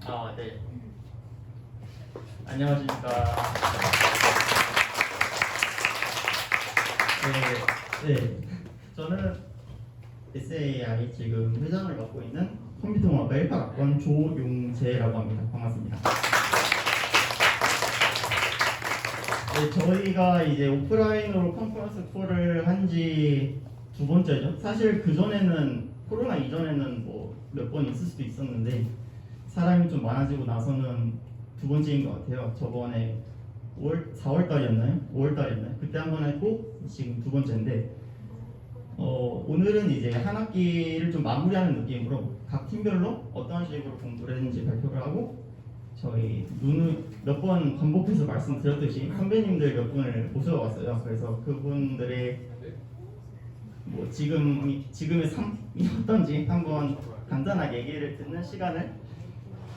네. 안녕하십니까. 네. 저는 SAI 지금 회장을 맡고 있는 컴퓨터공학과 18학번 조용재라고 합니다. 반갑습니다. 네, 저희가 이제 오프라인으로 컨퍼런스 콜을 한 지 2번째죠. 사실 그전에는 코로나 이전에는 뭐 몇 번 있을 수도 있었는데 사람이 좀 많아지고 나서는 2번째인 것 같아요. 저번에 4월 달이었나요? 5월 달이었나요? 그때 한 번 했고 지금 2번째인데 오늘은 이제 한 학기를 좀 마무리하는 느낌으로 각 팀별로 어떤 식으로 공부를 했는지 발표를 하고 저희 몇 번 반복해서 말씀드렸듯이 선배님들 몇 분을 모셔왔어요. 그래서 그분들의 뭐 지금의 삶이 어떤지 한번 간단하게 얘기를 듣는 시간을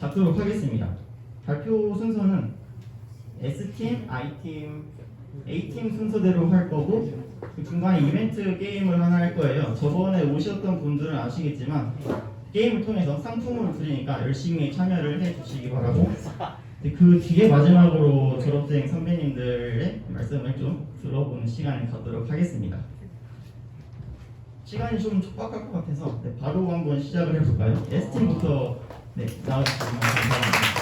갖도록 하겠습니다. 발표 순서는 S팀, I팀, A팀 순서대로 할 거고 그 중간에 이벤트 게임을 하나 할 거예요. 저번에 오셨던 분들은 아시겠지만 게임을 통해서 상품을 드리니까 열심히 참여를 해주시기 바라고 그 뒤에 마지막으로 졸업생 선배님들의 말씀을 좀 들어보는 시간을 갖도록 하겠습니다. 시간이 좀 촉박할 것 같아서 바로 한번 시작을 해볼까요? S팀부터 나와주시면 감사합니다.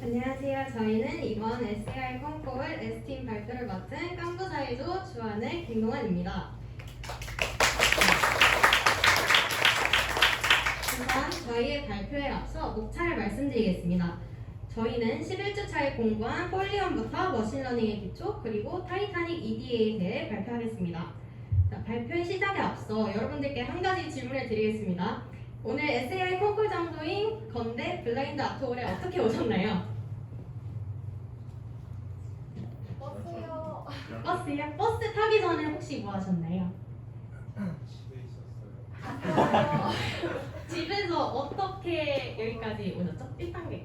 안녕하세요. 저희는 이번 SAI 콩콜 S팀 발표를 맡은 깐부사이조 주한의 김동환입니다. 우선 저희의 발표에 앞서 목차를 말씀드리겠습니다. 저희는 11주 차에 공부한 폴리언부터 머신러닝의 기초 그리고 타이타닉 EDA에 대해 발표하겠습니다. 자, 발표의 시작에 앞서 여러분들께 한 가지 질문을 드리겠습니다. 오늘 SAI 콩콜 장소인 건대 블라인드 아트홀에 어떻게 오셨나요? 버스요? 버스 타기 전에 혹시 뭐 하셨나요? 집에 있었어요. 집에서 어떻게 여기까지 오셨죠? 1단계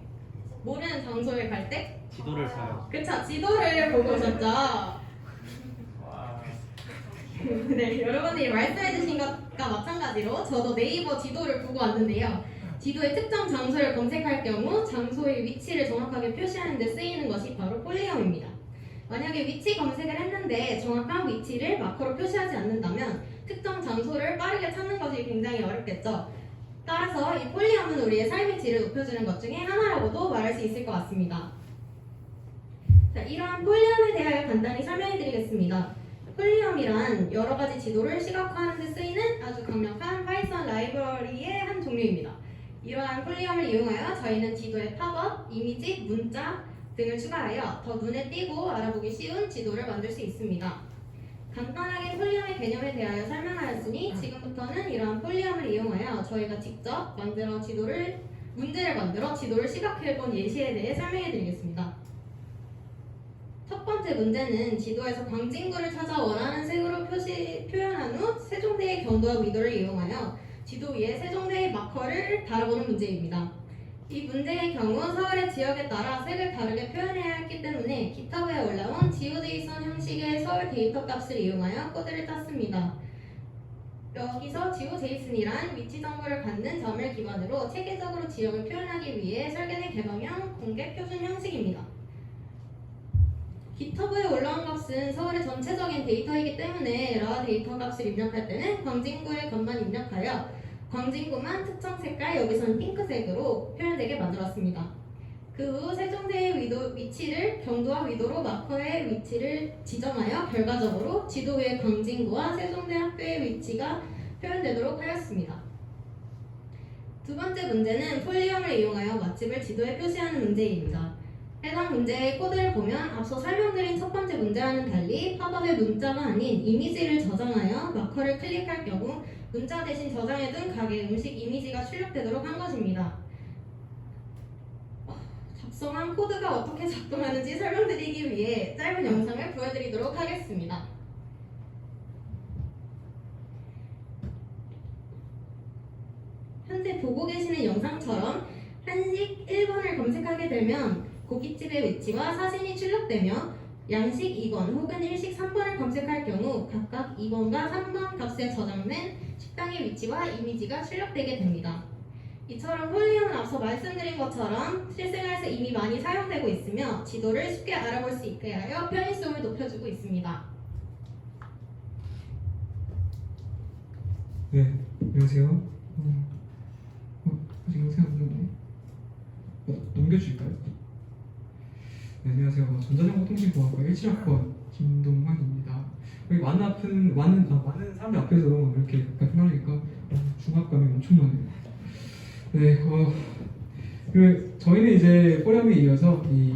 모르는 장소에 갈 때? 지도를 사요. 그쵸, 지도를 보고 오셨죠? 와. 네, 여러분들이 말씀해주신 것과 마찬가지로 저도 네이버 지도를 보고 왔는데요. 지도에 특정 장소를 검색할 경우 장소의 위치를 정확하게 표시하는 데 쓰이는 것이 바로 폴리엄입니다. 만약에 위치 검색을 했는데 정확한 위치를 마커로 표시하지 않는다면 특정 장소를 빠르게 찾는 것이 굉장히 어렵겠죠. 따라서 이 폴리엄은 우리의 삶의 질을 높여주는 것 중에 하나라고도 말할 수 있을 것 같습니다. 자, 이러한 폴리엄에 대하여 간단히 설명해 드리겠습니다. 폴리엄이란 여러 가지 지도를 시각화하는 데 쓰이는 아주 강력한 파이썬 라이브러리의 한 종류입니다. 이러한 폴리엄을 이용하여 저희는 지도에 팝업, 이미지, 문자 등을 추가하여 더 눈에 띄고 알아보기 쉬운 지도를 만들 수 있습니다. 간단하게 폴리엄의 개념에 대하여 설명하였으니 지금부터는 이러한 폴리엄을 이용하여 저희가 직접 문제를 만들어 지도를 시각화해본 예시에 대해 설명해 드리겠습니다. 첫 번째 문제는 지도에서 광진구를 찾아 원하는 색으로 표현한 후 세종대의 경도와 위도를 이용하여 지도 위에 세종대의 마커를 달아보는 문제입니다. 이 문제의 경우 서울의 지역에 따라 색을 다르게 표현해야 했기 때문에 기타브에 올라온 GeoJSON 형식의 서울 데이터 값을 이용하여 코드를 짰습니다. 여기서 GeoJSON이란 위치 정보를 받는 점을 기반으로 체계적으로 지역을 표현하기 위해 설계된 개방형 공개 표준 형식입니다. 기타브에 올라온 값은 서울의 전체적인 데이터이기 때문에 라 데이터 값을 입력할 때는 광진구의 값만 입력하여 광진구만 특정 색깔, 여기서는 핑크색으로 표현되게 만들었습니다. 그 후 세종대의 위치를 경도와 위도로 마커의 위치를 지정하여 결과적으로 지도 위에 광진구와 세종대 학교의 위치가 표현되도록 하였습니다. 두 번째 문제는 폴리엄을 이용하여 맛집을 지도에 표시하는 문제입니다. 해당 문제의 코드를 보면 앞서 설명드린 첫 번째 문제와는 달리 팝업의 문자가 아닌 이미지를 저장하여 마커를 클릭할 경우 문자 대신 저장해둔 가게 음식 이미지가 출력되도록 한 것입니다. 작성한 코드가 어떻게 작동하는지 설명드리기 위해 짧은 영상을 보여드리도록 하겠습니다. 현재 보고 계시는 영상처럼 한식 1번을 검색하게 되면 고깃집의 위치와 사진이 출력되며 양식 2번 혹은 일식 3번을 검색할 경우 각각 2번과 3번 값에 저장된 식당의 위치와 이미지가 출력되게 됩니다. 이처럼 폴리온은 앞서 말씀드린 것처럼 실생활에서 이미 많이 사용되고 있으며 지도를 쉽게 알아볼 수 있게 하여 편의성을 높여주고 있습니다. 네, 안녕하세요. 아직 영상 안 나오네. 넘겨줄까요? 네, 안녕하세요. 전자정보통신공학과 17학번 김동환입니다. 여기 많은 사람들 앞에서 이렇게 가끔 하니까 중압감이 엄청나네요. 네, 저희는 이제 포럼에 이어서 이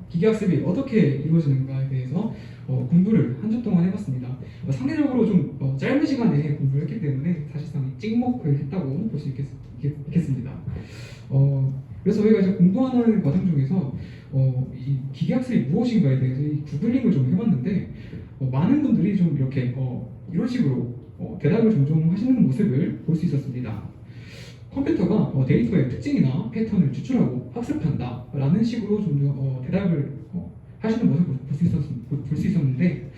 기계학습이 어떻게 이루어지는가에 대해서 공부를 한 주 동안 해봤습니다. 상대적으로 좀 짧은 시간에 공부를 했기 때문에 사실상 찍먹을 했다고 볼 수 있겠습니다. 그래서 저희가 이제 공부하는 과정 중에서 이 기계학습이 무엇인가에 대해서 이 구글링을 좀 해봤는데 많은 분들이 좀 이렇게 이런 식으로 대답을 종종 하시는 모습을 볼 수 있었습니다. 컴퓨터가 데이터의 특징이나 패턴을 추출하고 학습한다 라는 식으로 좀 대답을 하시는 모습을 볼 수 있었는데,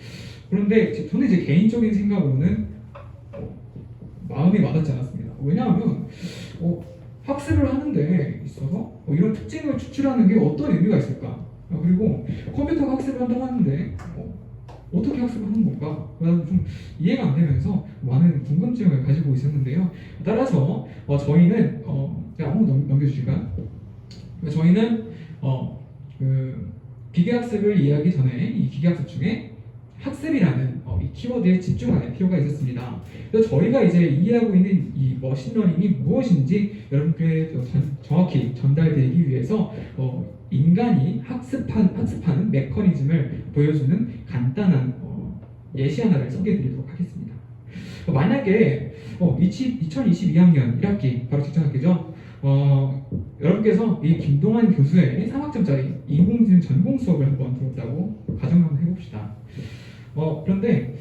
그런데 저는 이제 개인적인 생각으로는 마음이 와닿지 않았습니다. 왜냐하면 학습을 하는 데 있어서 이런 특징을 추출하는 게 어떤 의미가 있을까? 그리고 컴퓨터가 학습을 한다고 하는데 어떻게 학습을 하는 건가? 좀 이해가 안 되면서 많은 궁금증을 가지고 있었는데요. 따라서 저희는 제가 한번 넘겨주실까요? 저희는 기계학습을 이해하기 전에 이 기계학습 중에 학습이라는 이 키워드에 집중할 필요가 있었습니다. 그래서 저희가 이제 이해하고 있는 이 머신러닝이 무엇인지 여러분께 정확히 전달되기 위해서 인간이 학습하는 메커니즘을 보여주는 간단한 예시 하나를 소개해드리도록 하겠습니다. 만약에 2022학년 1학기 바로 직전학기죠. 여러분께서 이 김동환 교수의 3학점짜리 인공지능 전공 수업을 한번 들었다고 가정 한번 해봅시다. 그런데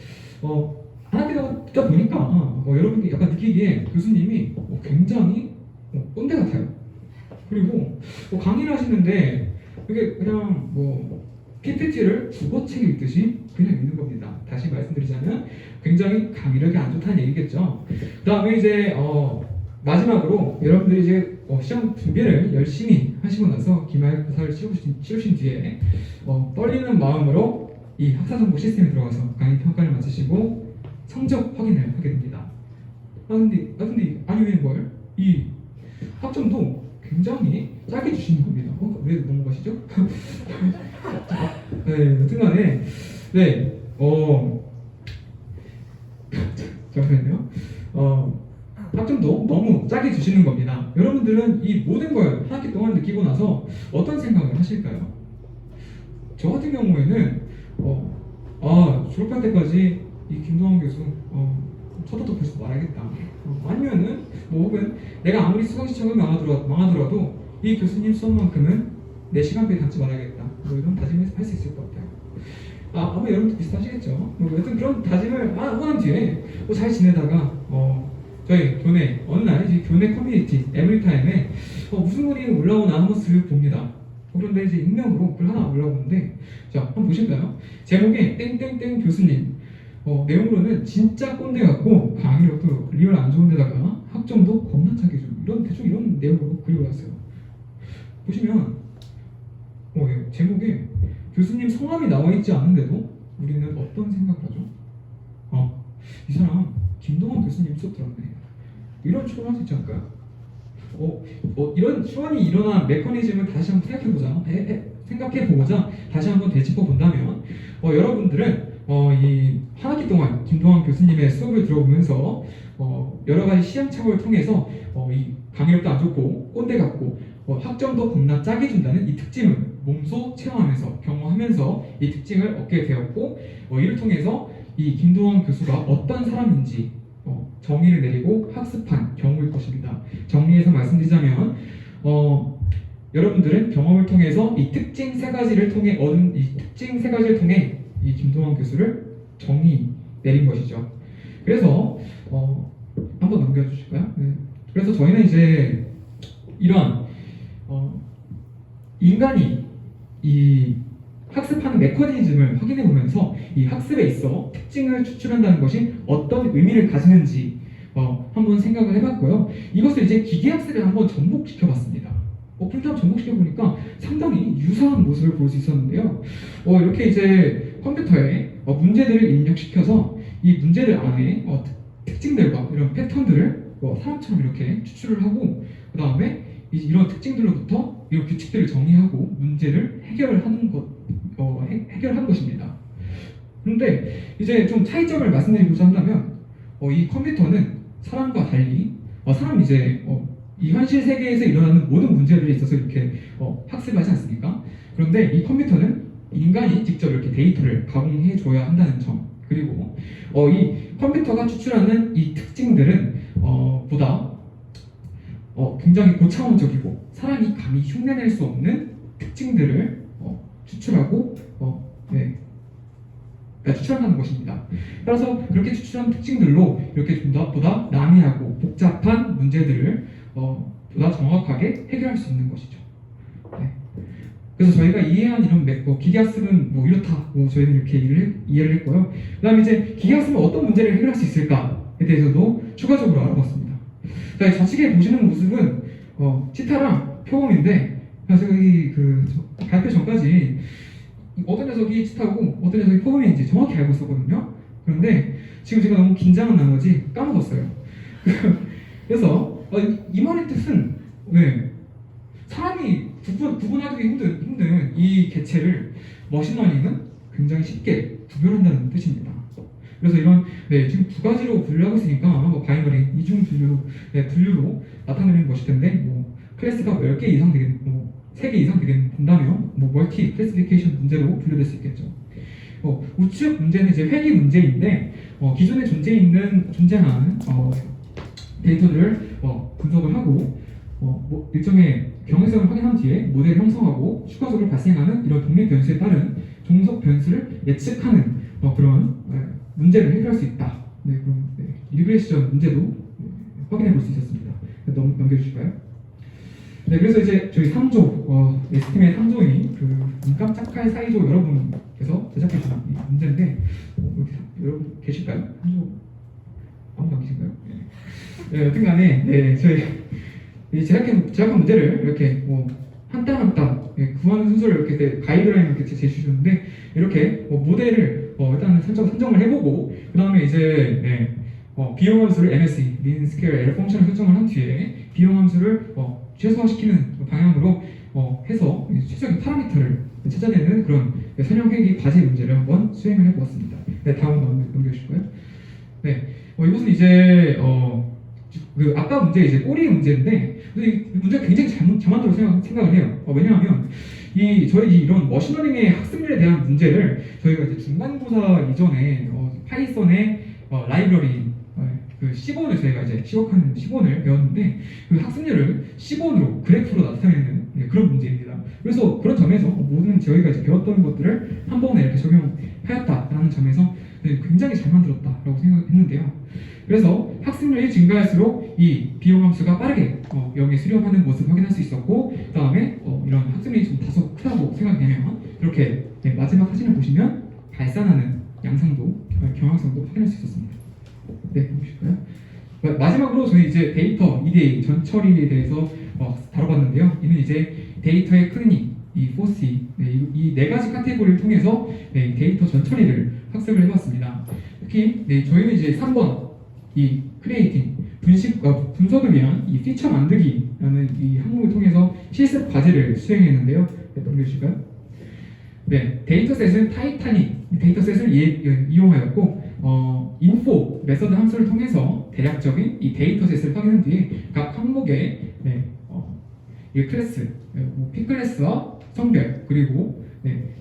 한 학기 듣다 보니까 여러분이 약간 느끼기에 교수님이 굉장히 꼰대 같아요. 그리고 강의를 하시는데 이게 그냥 PPT를 국어책 읽듯이 그냥 읽는 겁니다. 다시 말씀드리자면 굉장히 강의력이 안 좋다는 얘기겠죠. 그 다음에 이제 마지막으로 여러분들이 이제 시험 준비를 열심히 하시고 나서 기말고사를 치우신 뒤에 떨리는 마음으로 이 학사정보 시스템에 들어가서 강의 평가를 마치시고 성적 확인을 하게 됩니다. 근데 아니 왜 뭘? 이 학점도 굉장히 짧게 주시는 겁니다. 왜 넘어가시죠? 네, 여튼간에 네, 잠시만요. 학점도 너무 짜게 주시는 겁니다. 여러분들은 이 모든 걸 한 학기 동안 느끼고 나서 어떤 생각을 하실까요? 저 같은 경우에는 졸업할 때까지 이 김동환 교수 쳐다도 보지 말아야겠다. 아니면은 혹은 내가 아무리 수강시청을 망하더라도 이 교수님 수업만큼은 내 시간표에 담지 말아야겠다. 이런 다짐을 할 수 있을 것 같아요. 아마 여러분도 비슷하시겠죠. 여튼 그런 다짐을 하고 난 뒤에 잘 지내다가 저희 교내 어느 날 이제 교내 커뮤니티 에브리타임에 무슨 글이 올라오나 한번 쓱 봅니다. 그런데 이제 익명으로 글 하나 올라오는데 자 한번 보실까요? 제목에 땡땡땡 교수님 내용으로는 진짜 꼰대 같고 강의력도 리얼 안 좋은데다가 학점도 겁나 차게 좀 대충 이런 내용으로 글이 올라왔어요. 보시면 제목에 교수님 성함이 나와 있지 않은데도 우리는 어떤 생각을 하죠? 이 사람 김동환 교수님 수업 들었네. 이런 추론을 할 수 있지 않을까요? 이런 추론이 일어난 메커니즘을 다시 한번 생각해보고자 다시 한번 되짚어본다면 여러분들은 이 한 학기 동안 김동환 교수님의 수업을 들어보면서 여러 가지 시행착오를 통해서 이 강의력도 안 좋고 꼰대 같고 학점도 겁나 짜게 준다는 이 특징을 몸소 체험하면서 경험하면서 이 특징을 얻게 되었고 이를 통해서 이 김동환 교수가 어떤 사람인지 정의를 내리고 학습한 경우일 것입니다. 정리해서 말씀드리자면 여러분들은 경험을 통해서 이 특징 세 가지를 통해 얻은 이 특징 세 가지를 통해 이 김동완 교수를 정의 내린 것이죠. 그래서 한번 넘겨주실까요? 네. 그래서 저희는 이제 이런 인간이 이 학습하는 메커니즘을 확인해 보면서 이 학습에 있어 특징을 추출한다는 것이 어떤 의미를 가지는지 한번 생각을 해봤고요. 이것을 이제 기계학습에 한번 접목시켜봤습니다. 그렇게 한번 접목시켜보니까 상당히 유사한 모습을 볼 수 있었는데요. 이렇게 이제 컴퓨터에 문제들을 입력시켜서 이 문제들 안에 특징들과 이런 패턴들을 사람처럼 이렇게 추출을 하고 그 다음에 이런 특징들로부터 이런 규칙들을 정의하고 문제를 해결하는 해결한 것입니다. 그런데 이제 좀 차이점을 말씀드리고자 한다면 이 컴퓨터는 사람과 달리 사람이 이제 이 현실 세계에서 일어나는 모든 문제들에 있어서 이렇게 학습하지 않습니까? 그런데 이 컴퓨터는 인간이 직접 이렇게 데이터를 가공해 줘야 한다는 점, 그리고 이 컴퓨터가 추출하는 이 특징들은 보다 굉장히 고차원적이고 사람이 감히 흉내낼 수 없는 특징들을 추출하고 추출하는 것입니다. 따라서 그렇게 추출한 특징들로 이렇게 좀 더 보다 난해하고 복잡한 문제들을 보다 정확하게 해결할 수 있는 것이죠. 네. 그래서 저희가 이해한 이런 기계학습은 이렇다. 저희는 이렇게 이해를 했고요. 그다음에 이제 기계학습은 어떤 문제를 해결할 수 있을까에 대해서도 추가적으로 알아봤습니다. 자, 좌측에 보시는 모습은 치타랑 표범인데, 제가 발표 전까지 어떤 녀석이 치타고 어떤 녀석이 표범인지 정확히 알고 있었거든요. 그런데 지금 제가 너무 긴장한 나머지 까먹었어요. 그래서 이 말의 뜻은 사람이 구분하기 힘든 이 개체를 머신러닝은 굉장히 쉽게 구별한다는 뜻입니다. 그래서 이런 지금 두 가지로 분류하고 있으니까 바이너리 이중 분류로 나타내는 것일 텐데 클래스가 10개 이상 되겠 3개 이상 된다면 멀티 클래시피케이션 문제로 분류될 수 있겠죠. 우측 문제는 이제 회귀 문제인데 기존에 존재한 데이터들을 분석을 하고 일정의 경향성을 확인한 뒤에 모델을 형성하고 추가적으로 발생하는 이런 독립 변수에 따른 종속 변수를 예측하는 그런 문제를 해결할 수 있다. 그럼 리그레션 문제도 확인해 볼 수 있었습니다. 넘겨주실까요? 그래서 이제 저희 3조, 에스티메이트 3조인 깜짝할 사이조 여러분께서 제작해 주신 이 문제인데 여러분 계실까요? 3조 아무도 안 계신가요? 여튼 간에 저희 제작한 문제를 이렇게 한 땀 한 땀 구하는 순서를 이렇게 가이드라인을 이렇게 제시해주셨는데 이렇게 모델을 일단은 선정을 해보고 그 다음에 이제 비용 함수를 MSE, Mean Square Error 펑션을 설정을 한 뒤에 비용 함수를 최소화시키는 방향으로 해서 최적의 파라미터를 찾아내는 그런 선형 회귀 과제 문제를 한번 수행을 해보았습니다. 다음 넘겨주실까요? 이것은 이제 아까 문제 이제 꼬리 문제인데 이 문제가 굉장히 잘 만들어 생각을 해요. 왜냐하면 저희 이런 머신러닝의 학습률에 대한 문제를 저희가 이제 중간고사 이전에 파이썬의 라이브러리 C1을 저희가 이제 시각하는 C1을 배웠는데 그 학습률을 C1으로 그래프로 나타내는 그런 문제입니다. 그래서 그런 점에서 모든 저희가 이제 배웠던 것들을 한 번에 이렇게 적용하였다라는 점에서 굉장히 잘 만들었다라고 생각했는데요. 그래서 학습률이 증가할수록 이 비용 함수가 빠르게 여기에 수렴하는 모습을 확인할 수 있었고 그 다음에 이런 학습률이 좀 다소 크다고 생각되면 그렇게 마지막 사진을 보시면 발산하는 양상도 경향성도 확인할 수 있었습니다. 보실까요? 마지막으로 저희 이제 데이터 EDA 전처리에 대해서 다뤄봤는데요. 이는 이제 데이터의 클리닝, 이 포시, 이 네 가지 카테고리를 통해서 데이터 전처리를 학습을 해봤습니다. 특히 저희는 이제 3번 이 크리에이팅 분석을 위한 이 피처 만들기라는 이 항목을 통해서 실습 과제를 수행했는데요. 넘겨주실까요? 데이터셋은 타이타닉 데이터셋을 이용하였고 인포 메서드 함수를 통해서 대략적인 이 데이터셋을 확인한 뒤에 각 항목의 이 클래스, P클래스와 성별 그리고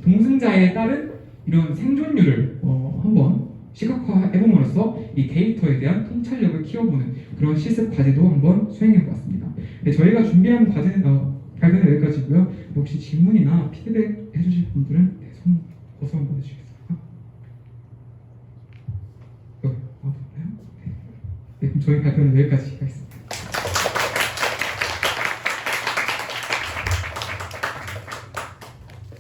동승자에 따른 이런 생존율을 한번 시각화해봄으로써 이 데이터에 대한 통찰력을 키워보는 그런 실습 과제도 한번 수행해보았습니다. 저희가 준비한 발표는 여기까지고요. 혹시 질문이나 피드백 해주실 분들은 네, 손 고소 한번 해주시겠습니까? 여기 없나요? 네, 그럼 저희 발표는 여기까지 하겠습니다.